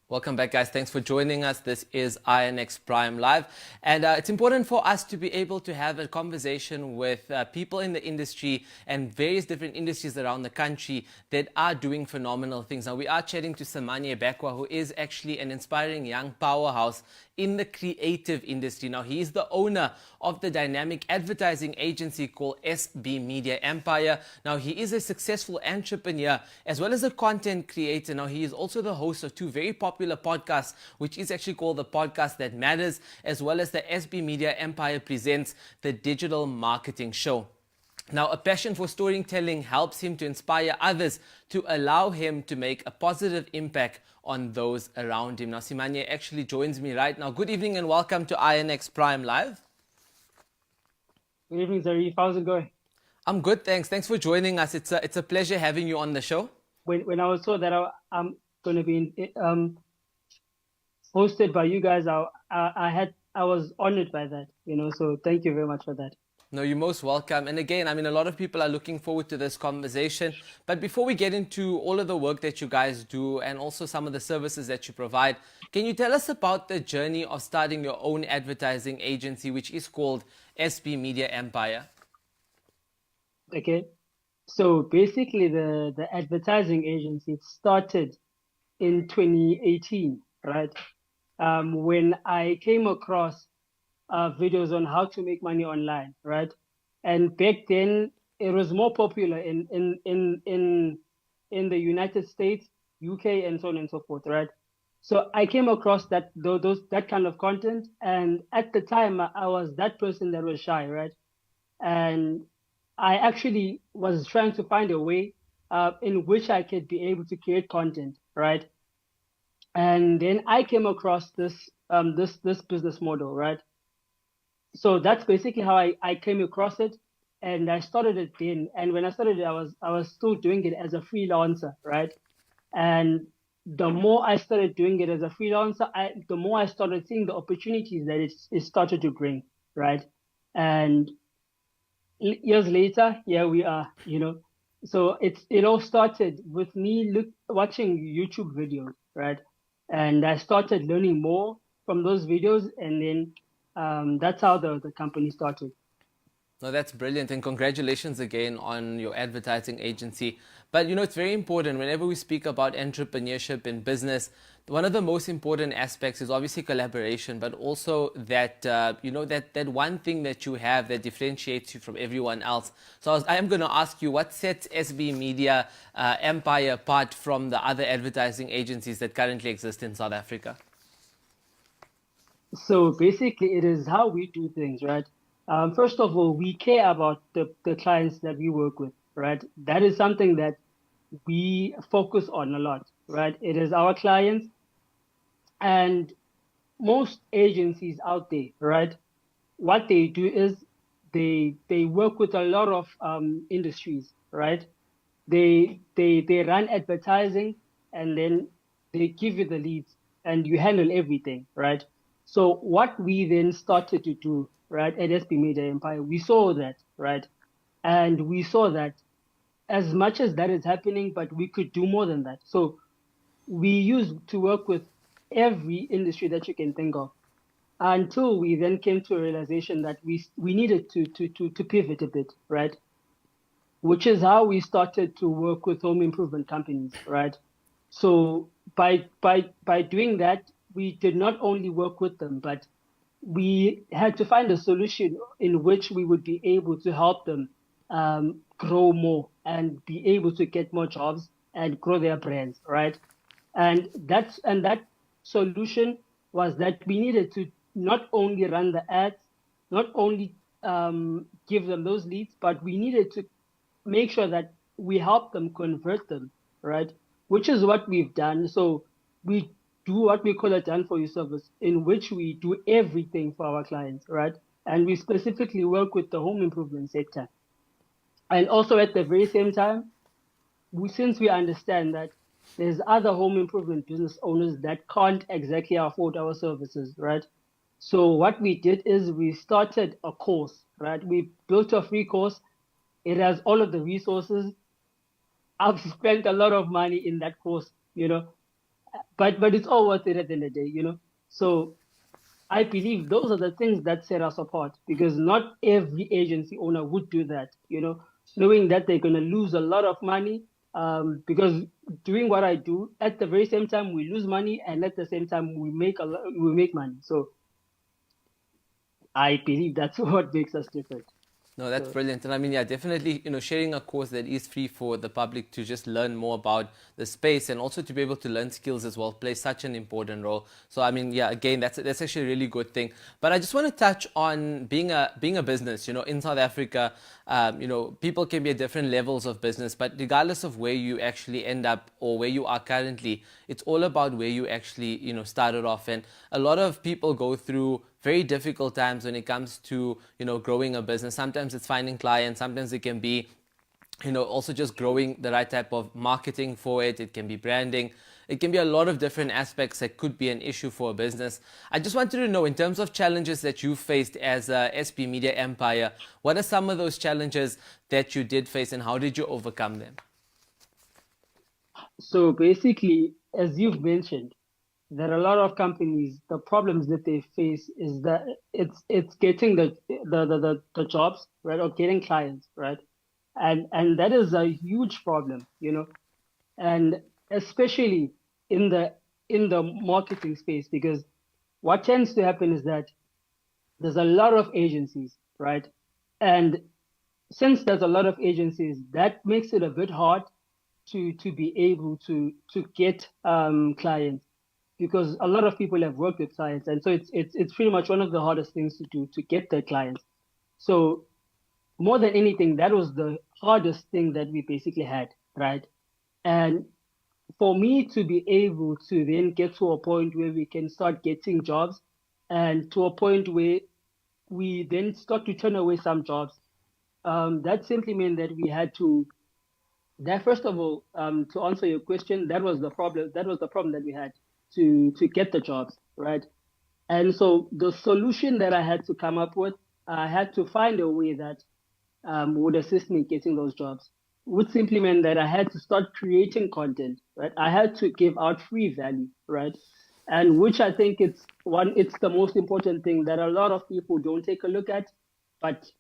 Welcome back, guys. Thanks for joining us. This is INX Prime Live. And it's important for us to be able to have a conversation with people in the industry and various different industries around the country that are doing phenomenal things. Now, we are chatting to Simanye, who is actually an inspiring young powerhouse in the creative industry. Now, he is the owner of the dynamic advertising agency called SB Media Empire. Now, he is a successful entrepreneur as well as a content creator. Now, he is also the host of two very popular podcasts, which is actually called The Podcast That Matters, as well as the SB Media Empire presents the Digital Marketing Show. Now, a passion for storytelling helps him to inspire others to allow him to make a positive impact on those around him. Now, Simanye actually joins me right now. Good evening and welcome to INX Prime Live. Good evening, Zarif. How's it going? I'm good, thanks. Thanks for joining us. It's a pleasure having you on the show. When I was told that I'm going to be hosted by you guys, I was honored by that. So thank you very much for that. No, you're most welcome. And again, a lot of people are looking forward to this conversation. But before we get into all of the work that you guys do and also some of the services that you provide, can you tell us about the journey of starting your own advertising agency, which is called SB Media Empire? Okay. So basically, the advertising agency started in 2018, right? When I came across videos on how to make money online, right? And back then, it was more popular in the United States, UK, and so on and so forth, right? So I came across that kind of content, and at the time, I was that person that was shy, right? And I actually was trying to find a way in which I could be able to create content, right? And then I came across this business model, right? So that's basically how I came across it, and I started it then. And when I started it, I was still doing it as a freelancer, right? And the more I started doing it as a freelancer, the more I started seeing the opportunities that it started to bring, right? And years later, here we are, So it all started with me watching YouTube videos, right? And I started learning more from those videos, and then that's how the company started. No, that's brilliant, and congratulations again on your advertising agency. But it's very important whenever we speak about entrepreneurship in business. One of the most important aspects is obviously collaboration, but also that that one thing that you have that differentiates you from everyone else. So I am going to ask you, what sets SB Media Empire apart from the other advertising agencies that currently exist in South Africa? So basically, it is how we do things, right? First of all, we care about the clients that we work with, right? That is something that we focus on a lot, right? It is our clients, and most agencies out there, right? What they do is they work with a lot of industries, right? They run advertising, and then they give you the leads, and you handle everything, right? So what we then started to do, right, at SB Media Empire, we saw that, right? And we saw that as much as that is happening, but we could do more than that. So we used to work with every industry that you can think of, until we then came to a realization that we needed to pivot a bit, right? Which is how we started to work with home improvement companies, right? So by doing that, we did not only work with them, but we had to find a solution in which we would be able to help them grow more and be able to get more jobs and grow their brands, right? And that solution was that we needed to not only run the ads, not only give them those leads, but we needed to make sure that we help them convert them, right? Which is what we've done. So we do what we call a done for you service, in which we do everything for our clients, right? And we specifically work with the home improvement sector. And also at the very same time, since we understand that there's other home improvement business owners that can't exactly afford our services, right? So what we did is we started a course, right? We built a free course. It has all of the resources. I've spent a lot of money in that course, but it's all worth it at the end of the day, you know. So I believe those are the things that set us apart, because not every agency owner would do that, you know, knowing that they're going to lose a lot of money. Because doing what I do, at the very same time we lose money, and at the same time we make money. So I believe that's what makes us different. No, that's So brilliant. And I mean, yeah, definitely, sharing a course that is free for the public to just learn more about the space and also to be able to learn skills as well plays such an important role. So, I mean, yeah, again, that's actually a really good thing. But I just want to touch on being a business, in South Africa, people can be at different levels of business, but regardless of where you actually end up or where you are currently, it's all about where you actually, started off. And a lot of people go through very difficult times when it comes to growing a business. Sometimes it's finding clients, sometimes it can be also just growing the right type of marketing for it. It can be branding. It can be a lot of different aspects that could be an issue for a business. I just wanted to know, in terms of challenges that you faced as a SB Media Empire, what are some of those challenges that you did face and how did you overcome them? so basically, as you've mentioned, there are a lot of companies, the problems that they face is that it's getting the jobs, right, or getting clients, right? And that is a huge problem, you know, and especially in the marketing space, because what tends to happen is that there's a lot of agencies, right? And since there's a lot of agencies, that makes it a bit hard to be able to get clients, because a lot of people have worked with clients, and so it's pretty much one of the hardest things to do, to get the clients. So more than anything, that was the hardest thing that we basically had, right? And for me to be able to then get to a point where we can start getting jobs, and to a point where we then start to turn away some jobs, that simply meant that we had to, that first of all, to answer your question, that was the problem. That was the problem that we had to get the jobs, right? And so the solution that I had to come up with, I had to find a way that would assist me getting those jobs. Would simply mean that I had to start creating content, right? I had to give out free value, right? And which I think it's the most important thing that a lot of people don't take a look at. But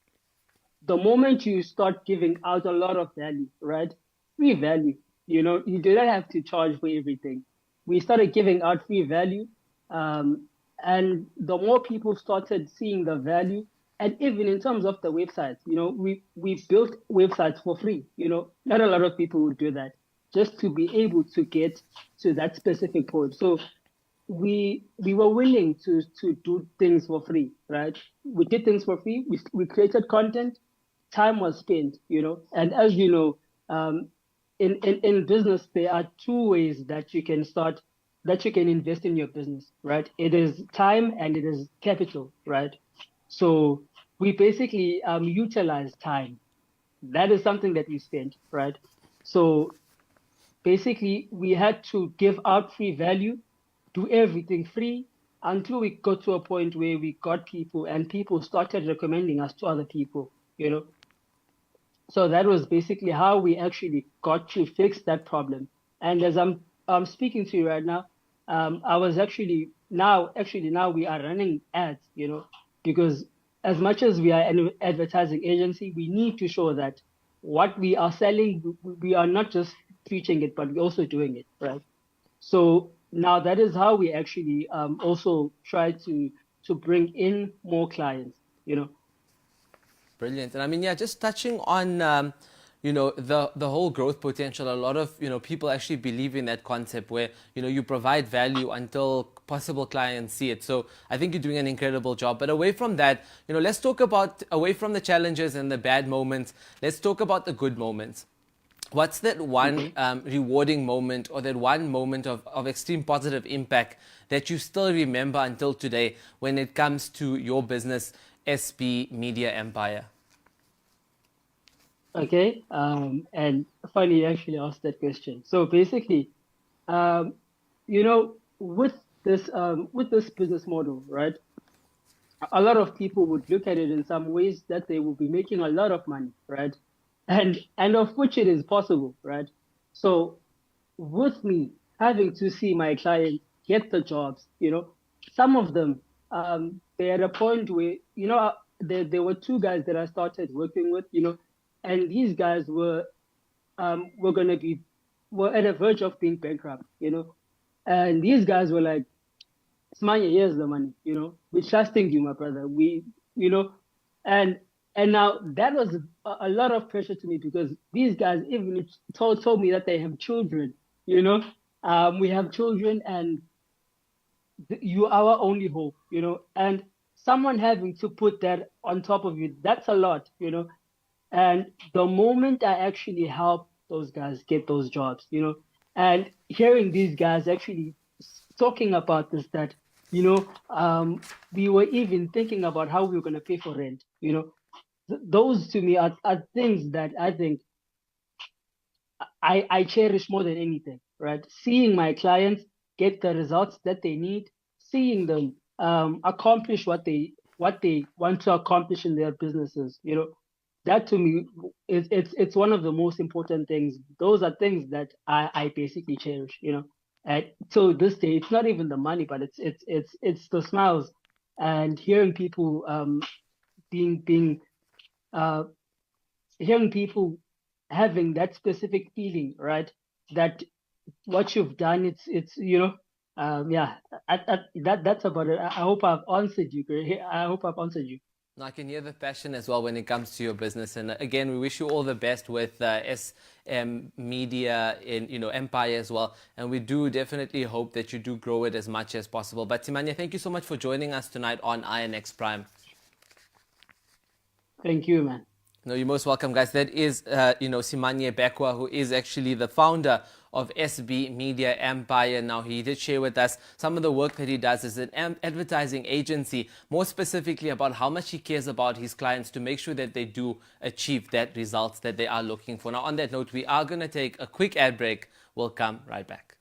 the moment you start giving out a lot of value, right? Free value, you do not have to charge for everything. We started giving out free value, and the more people started seeing the value, and even in terms of the websites, we built websites for free. Not a lot of people would do that just to be able to get to that specific point. So we were willing to do things for free, right? We did things for free. We created content. Time was spent, and as you know, in business there are two ways that you can invest in your business, right? It is time and it is capital, right? So we basically utilize time. That is something that we spent, right? So basically we had to give out free value, do everything free, until we got to a point where we got people, and people started recommending us to other people. So that was basically how we actually got to fix that problem. And as I'm speaking to you right now, I was actually now we are running ads, because as much as we are an advertising agency, we need to show that what we are selling, we are not just preaching it, but we're also doing it, right? So now that is how we actually also try to bring in more clients. Brilliant. And I mean, yeah, just touching on, the whole growth potential. A lot of, people actually believe in that concept where, you provide value until possible clients see it. So I think you're doing an incredible job. But away from that, let's talk about, away from the challenges and the bad moments, let's talk about the good moments. What's that one rewarding moment, or that one moment of extreme positive impact that you still remember until today when it comes to your business, SB Media Empire? Okay. And funny you actually asked that question. So basically, um, with this business model, right? A lot of people would look at it in some ways that they will be making a lot of money, right? And of which it is possible, right? So with me, having to see my clients get the jobs, some of them, they're at a point where, there were two guys that I started working with, and these guys were going to be, were at the verge of being bankrupt, and these guys were like, Simanye, here's the money, we're trusting you, my brother. You know, and and now that was a lot of pressure to me because these guys even told me that they have children, we have children and you are our only hope, and someone having to put that on top of you, that's a lot, and the moment I actually help those guys get those jobs, and hearing these guys actually talking about this, that, we were even thinking about how we were going to pay for rent, those to me are things that I think I cherish more than anything, right? Seeing my clients get the results that they need, seeing them accomplish what they want to accomplish in their businesses, that to me it's one of the most important things. Those are things that I basically cherish, And so this day, it's not even the money, but it's the smiles and hearing people being uh, hearing people having that specific feeling, right? That what you've done, it's yeah. That's about it. I hope I've answered you. I hope I've answered you. I can hear the passion as well when it comes to your business. And again, we wish you all the best with SM Media in Empire as well. And we do definitely hope that you do grow it as much as possible. But Simanye, thank you so much for joining us tonight on INX Prime. Thank you, man. No, you're most welcome, guys. That is, Simanye Bekwa, who is actually the founder of SB Media Empire. Now, he did share with us some of the work that he does as an advertising agency, more specifically about how much he cares about his clients to make sure that they do achieve that results that they are looking for. Now, on that note, we are going to take a quick ad break. We'll come right back.